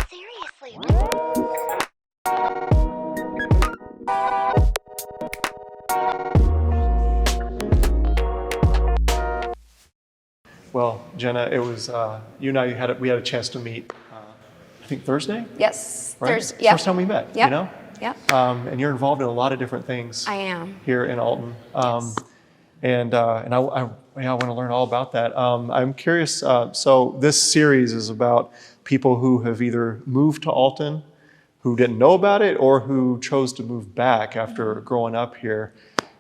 Seriously. Well, Jenna, it was you and I we had a chance to meet. I think Thursday. Yes, Right. Thursday. Yep. First time we met. Yep. You know. Yep. And you're involved in a lot of different things. I am. Here in Alton. Yes. And I want to learn all about that. I'm curious. So this series is about people who have either moved to Alton, who didn't know about it, or who chose to move back after growing up here.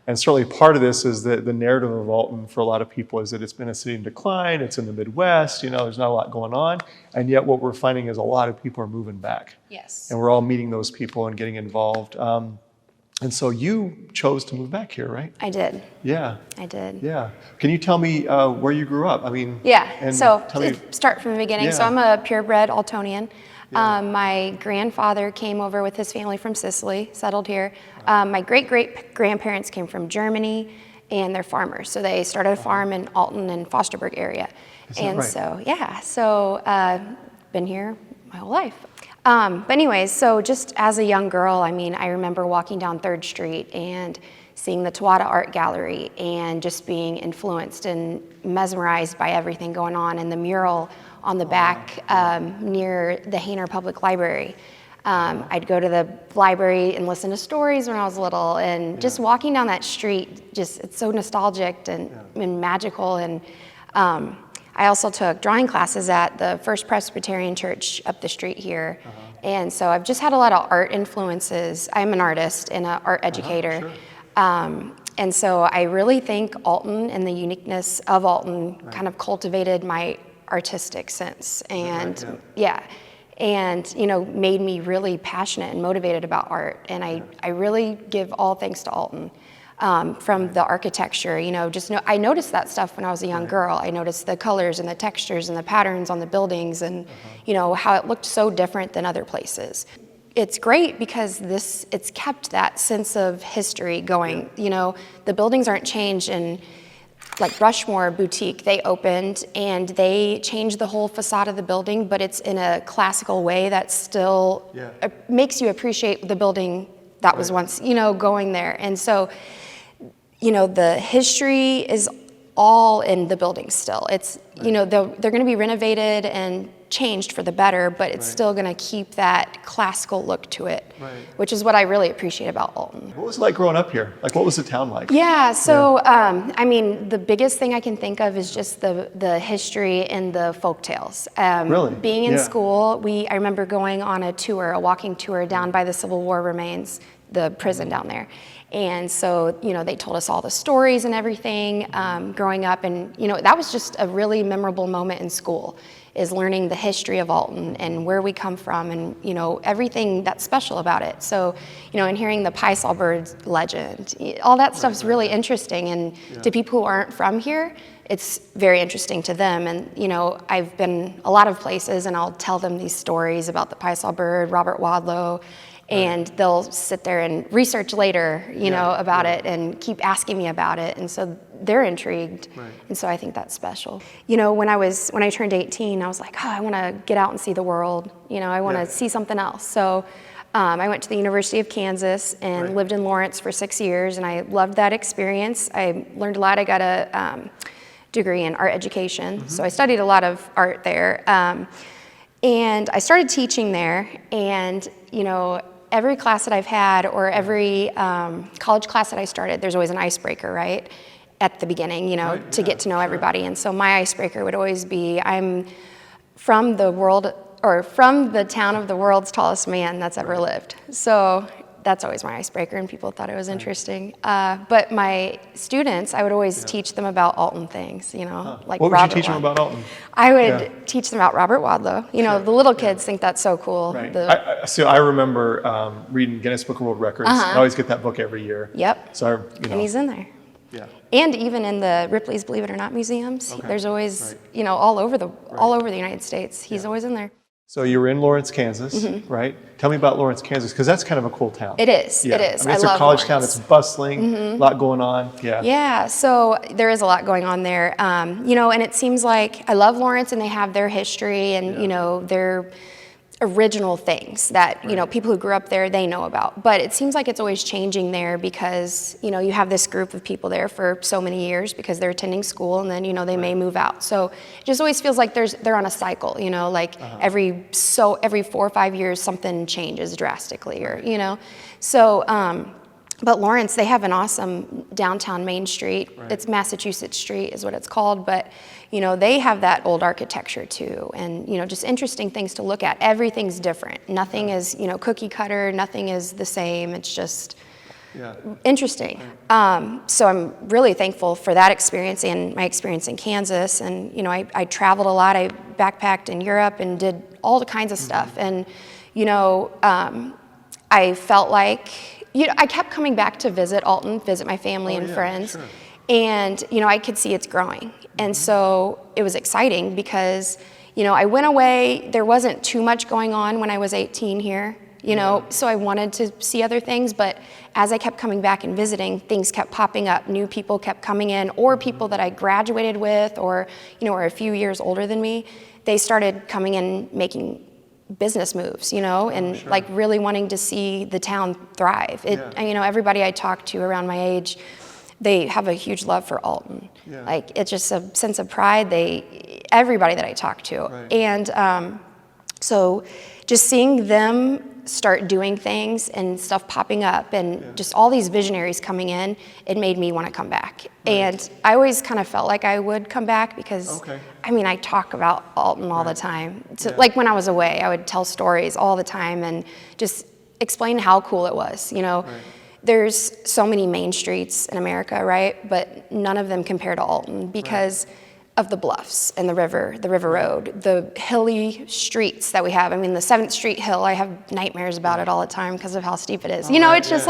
And certainly part of this is that the narrative of Alton for a lot of people is that it's been a city in decline, it's in the Midwest, there's not a lot going on. And yet what we're finding is a lot of people are moving back. Yes. And we're all meeting those people and getting involved. And so you chose to move back here, right? I did. Yeah. I did. Yeah. Can you tell me where you grew up? I mean, Yeah. and So tell me, start from the beginning. So Yeah. I'm a purebred Altonian. Yeah. My grandfather came over with his family from Sicily, settled here. My great-great-grandparents came from Germany, and they're farmers. So they started a farm in Alton and Fosterburg area. Is that And right? so, yeah, so been here my whole life. But anyways, so just as a young girl, I mean, I remember walking down 3rd Street and seeing the Tawada Art Gallery and just being influenced and mesmerized by everything going on, and the mural on the back near the Hainer Public Library. I'd go to the library and listen to stories when I was little, and just walking down that street, it's so nostalgic and magical. And I also took drawing classes at the First Presbyterian Church up the street here. And so I've just had a lot of art influences. I'm an artist and an art educator. Sure. And so I really think Alton and the uniqueness of Alton kind of cultivated my artistic sense, and made me really passionate and motivated about art. And I really give all thanks to Alton. From the architecture, I noticed that stuff when I was a young girl. I noticed the colors and the textures and the patterns on the buildings, and how it looked so different than other places. It's great because it's kept that sense of history going. The buildings aren't changed, and like Rushmore Boutique, they opened and they changed the whole facade of the building, but it's in a classical way that still makes you appreciate the building that was once, going there. And so, the history is all in the building still. It's, they're going to be renovated and changed for the better, but it's still going to keep that classical look to it, which is what I really appreciate about Alton. what was it like growing up here? Like, what was the town like? Yeah, so, I mean, the biggest thing I can think of is just the history and the folk tales. Really? Being in school, I remember going on a walking tour down by the Civil War remains, the prison down there. And so, they told us all the stories and everything growing up. And, that was just a really memorable moment in school, is learning the history of Alton and where we come from and, everything that's special about it. So, and hearing the Pie-Saw Bird legend, all that stuff's really interesting. And to people who aren't from here, it's very interesting to them. And, I've been a lot of places and I'll tell them these stories about the Pie-Saw Bird, Robert Wadlow, and they'll sit there and research later, about it and keep asking me about it. And so they're intrigued. And so I think that's special. When I turned 18, I was like, I want to get out and see the world. I want to see something else. So I went to the University of Kansas and lived in Lawrence for 6 years, and I loved that experience. I learned a lot. I got a degree in art education. So I studied a lot of art there. And I started teaching there, and, every class that I've had, or every college class that I started, there's always an icebreaker, right? At the beginning, to get to know everybody. And so my icebreaker would always be, I'm from the town of the world's tallest man that's ever lived. So that's always my icebreaker, and people thought it was interesting. But my students, I would always teach them about Alton things, like What would Robert you teach them about Alton? I would teach them about Robert Wadlow. The little kids think that's so cool. Right. I remember reading Guinness Book of World Records. I always get that book every year. Yep. So And he's in there. Yeah. And even in the Ripley's Believe It or Not museums, there's always, all over the United States, he's always in there. So you were in Lawrence, Kansas, right? Tell me about Lawrence, Kansas, because that's kind of a cool town. It is. Yeah. It is. I mean, it's a love college town. Lawrence. It's bustling, a lot going on. Yeah. Yeah, so there is a lot going on there. And it seems like I love Lawrence, and they have their history and, their original things that, people who grew up there, they know about. But it seems like it's always changing there because, you have this group of people there for so many years because they're attending school, and then, they may move out. So it just always feels like they're on a cycle, every 4 or 5 years something changes drastically, or. So, but Lawrence, they have an awesome downtown Main Street. Right. It's Massachusetts Street is what it's called, but they have that old architecture too, and just interesting things to look at. Everything's different. Nothing is cookie cutter. Nothing is the same. It's just interesting. So I'm really thankful for that experience and my experience in Kansas. And I traveled a lot. I backpacked in Europe and did all kinds of stuff. And I felt like I kept coming back to visit Alton, visit my family and friends. Sure. And, I could see it's growing. And so it was exciting because, I went away. There wasn't too much going on when I was 18 here, so I wanted to see other things. But as I kept coming back and visiting, things kept popping up. New people kept coming in, or people that I graduated with or, are a few years older than me. They started coming in making business moves, and like really wanting to see the town thrive. Everybody I talk to around my age, they have a huge love for Alton. Yeah. Like, it's just a sense of pride. Everybody that I talk to. Right. And so just seeing them start doing things and stuff popping up and just all these visionaries coming in, it made me want to come back. Right. And I always kind of felt like I would come back because, I talk about Alton all the time. So, like when I was away, I would tell stories all the time and just explain how cool it was, Right. There's so many main streets in America, right? But none of them compare to Alton because of the bluffs and the river road, the hilly streets that we have. The 7th Street Hill, I have nightmares about it all the time because of how steep it is. It's just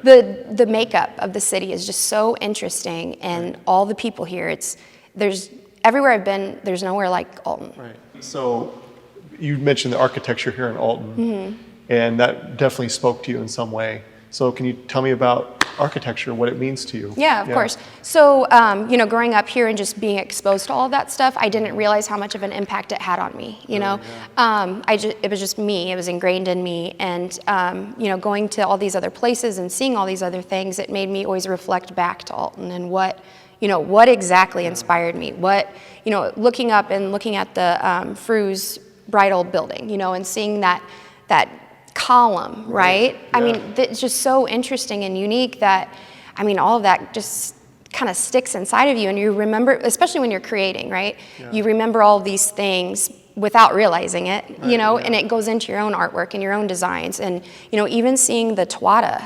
the makeup of the city is just so interesting, and all the people here, there's everywhere I've been, there's nowhere like Alton. Right. So you mentioned the architecture here in Alton, and that definitely spoke to you in some way. So can you tell me about architecture, what it means to you? Yeah, of course. So, growing up here and just being exposed to all of that stuff, I didn't realize how much of an impact it had on me, it was just me, it was ingrained in me. And, going to all these other places and seeing all these other things, it made me always reflect back to Alton and what exactly inspired me. Looking up and looking at the Fru's bridal building, and seeing that column, right? Yeah. It's just so interesting and unique that, all of that just kind of sticks inside of you, and you remember, especially when you're creating, right? Yeah. You remember all of these things without realizing it, and it goes into your own artwork and your own designs. And, even seeing the Tuata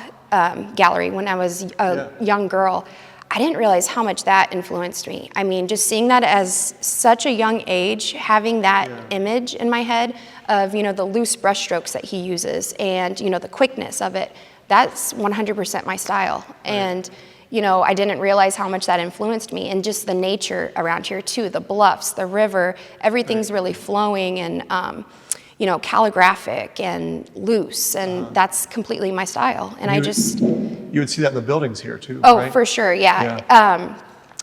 gallery when I was a young girl, I didn't realize how much that influenced me. Just seeing that as such a young age, having that image in my head of, the loose brush strokes that he uses and, the quickness of it, that's 100% my style. Right. And, I didn't realize how much that influenced me, and just the nature around here too, the bluffs, the river, everything's really flowing and, calligraphic and loose, and that's completely my style. And you would see that in the buildings here too, oh, right? For sure, yeah.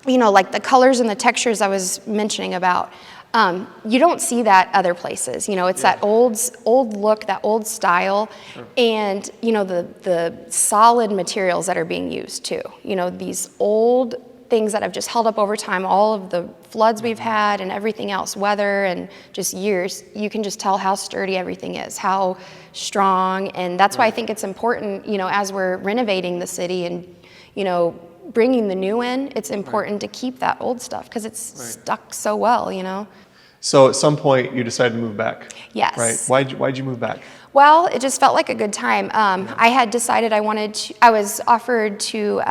Like the colors and the textures I was mentioning about, you don't see that other places. It's that old look, that old style, and, the solid materials that are being used too. These old things that have just held up over time, all of the floods we've had and everything else, weather and just years, you can just tell how sturdy everything is, how strong. And that's why I think it's important, as we're renovating the city and, bringing the new in, it's important to keep that old stuff because it's stuck so well. So at some point you decided to move back. Yes. Right. Why'd you move back? Well, it just felt like a good time. I had decided I was offered to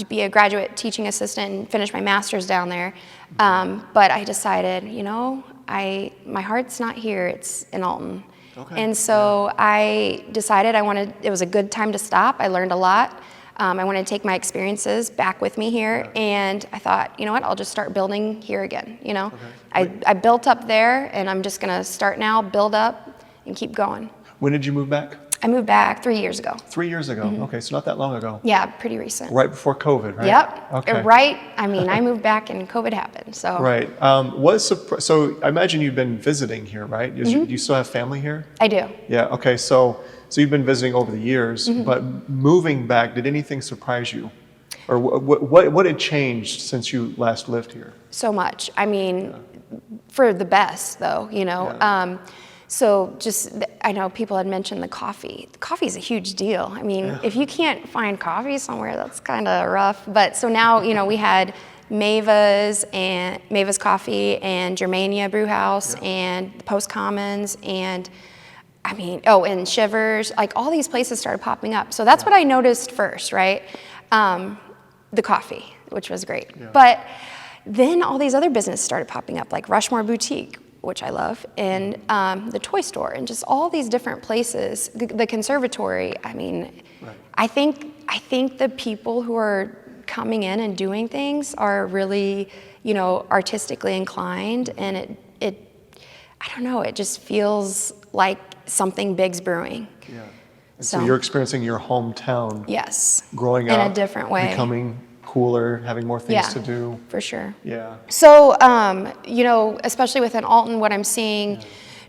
be a graduate teaching assistant and finish my master's down there. But I decided, my heart's not here, it's in Alton. Okay. And so I decided it was a good time to stop. I learned a lot. I wanted to take my experiences back with me here, and I thought, you know what, I'll just start building here again, you know. I built up there, and I'm just gonna start now, build up, and keep going. When did you move back? I moved back 3 years ago. 3 years ago. Okay, so not that long ago. Yeah, pretty recent. Right before COVID, right? Yep. Okay. Right. I mean, I moved back and COVID happened. So. Right. So I imagine you've been visiting here, right? Do you still have family here? I do. Yeah. Okay. So you've been visiting over the years, but moving back, did anything surprise you, or what had changed since you last lived here? So much. I mean, for the best, though. You know. Yeah. So I know people had mentioned the coffee. Coffee is a huge deal. I mean, if you can't find coffee somewhere, that's kind of rough. But so now, you know, we had Mava's Coffee and Germania Brew House and Post Commons and I mean, and Shivers. Like all these places started popping up. So that's what I noticed first, right? The coffee, which was great. Yeah. But then all these other businesses started popping up, like Rushmore Boutique, which I love, and the toy store, and just all these different places. The conservatory. I mean, I think the people who are coming in and doing things are really, you know, artistically inclined, and I don't know, it just feels like something big's brewing. Yeah. And so you're experiencing your hometown. Yes. Growing up in a different way. Becoming cooler, having more things to do. For sure. Yeah. So, you know, especially within Alton, what I'm seeing,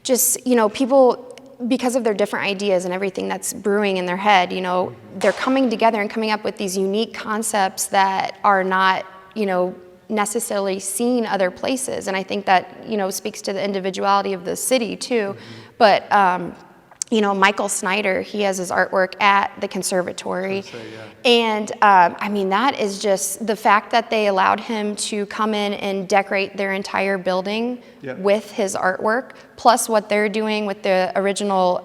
just, you know, people, because of their different ideas and everything that's brewing in their head, you know, they're coming together and coming up with these unique concepts that are not, you know, necessarily seen other places. And I think that, you know, speaks to the individuality of the city too. But, you know, Michael Snyder, he has his artwork at the conservatory. And I mean, that is just the fact that they allowed him to come in and decorate their entire building with his artwork, plus what they're doing with the original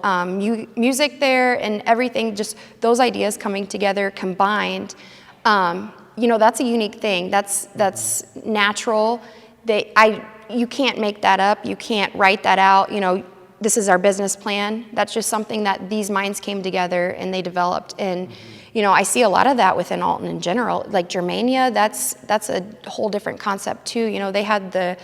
music there and everything, just those ideas coming together combined. You know, that's a unique thing. That's natural. You can't make that up. You can't write that out. You know, this is our business plan. That's just something that these minds came together and they developed. And, you know, I see a lot of that within Alton in general. Like Germania, that's a whole different concept too. You know, they had the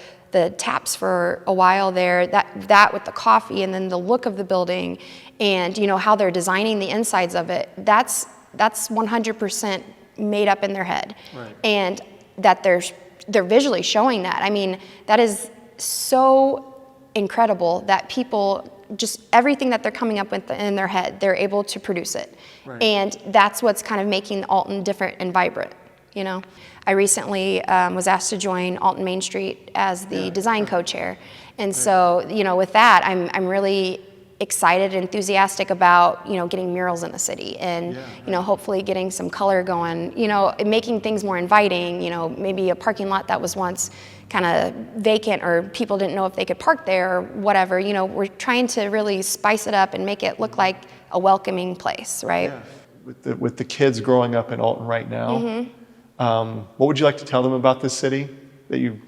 taps for a while there, that with the coffee and then the look of the building and, you know, how they're designing the insides of it. That's 100% made up in their head. Right. And that they're visually showing that. I mean, that is so incredible that people, just everything that they're coming up with in their head, they're able to produce it. Right. And that's what's kind of making Alton different and vibrant, you know. I recently was asked to join Alton Main Street as the design co-chair. And so, you know, with that, I'm really excited and enthusiastic about, you know, getting murals in the city and, you know, hopefully getting some color going, you know, making things more inviting, you know, maybe a parking lot that was once kind of vacant or people didn't know if they could park there or whatever. You know, we're trying to really spice it up and make it look like a welcoming place, right? Yeah. With the kids growing up in Alton right now, what would you like to tell them about this city that you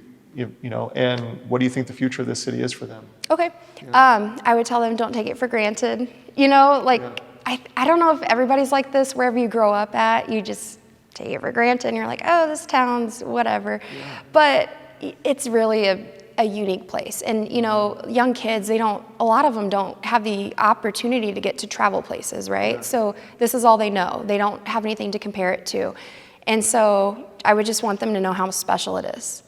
know, and what do you think the future of this city is for them? Okay. I would tell them don't take it for granted. You know, like, I don't know if everybody's like this wherever you grow up at. You just take it for granted and you're like, oh, this town's whatever. But it's really a unique place. And, you know, young kids, a lot of them don't have the opportunity to get to travel places, right? So this is all they know. They don't have anything to compare it to. And so I would just want them to know how special it is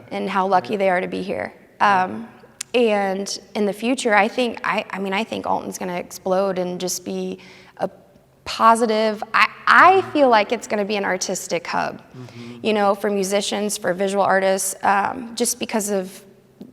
and how lucky they are to be here. And in the future, I think Alton's going to explode and just be a positive. I feel like it's going to be an artistic hub, you know, for musicians, for visual artists, just because of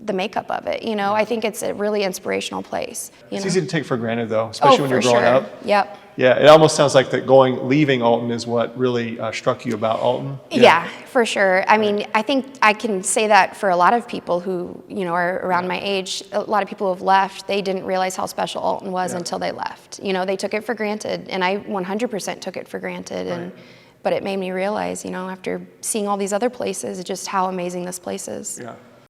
the makeup of it. You know, I think it's a really inspirational place. It's easy to take for granted, though, especially when you're growing up. Yep. Yeah, it almost sounds like that leaving Alton is what really struck you about Alton. Yeah, for sure. I mean, I think I can say that for a lot of people who, you know, are around my age. A lot of people who have left, they didn't realize how special Alton was until they left. You know, they took it for granted, and I 100% took it for granted. But it made me realize, you know, after seeing all these other places, just how amazing this place is. Yeah.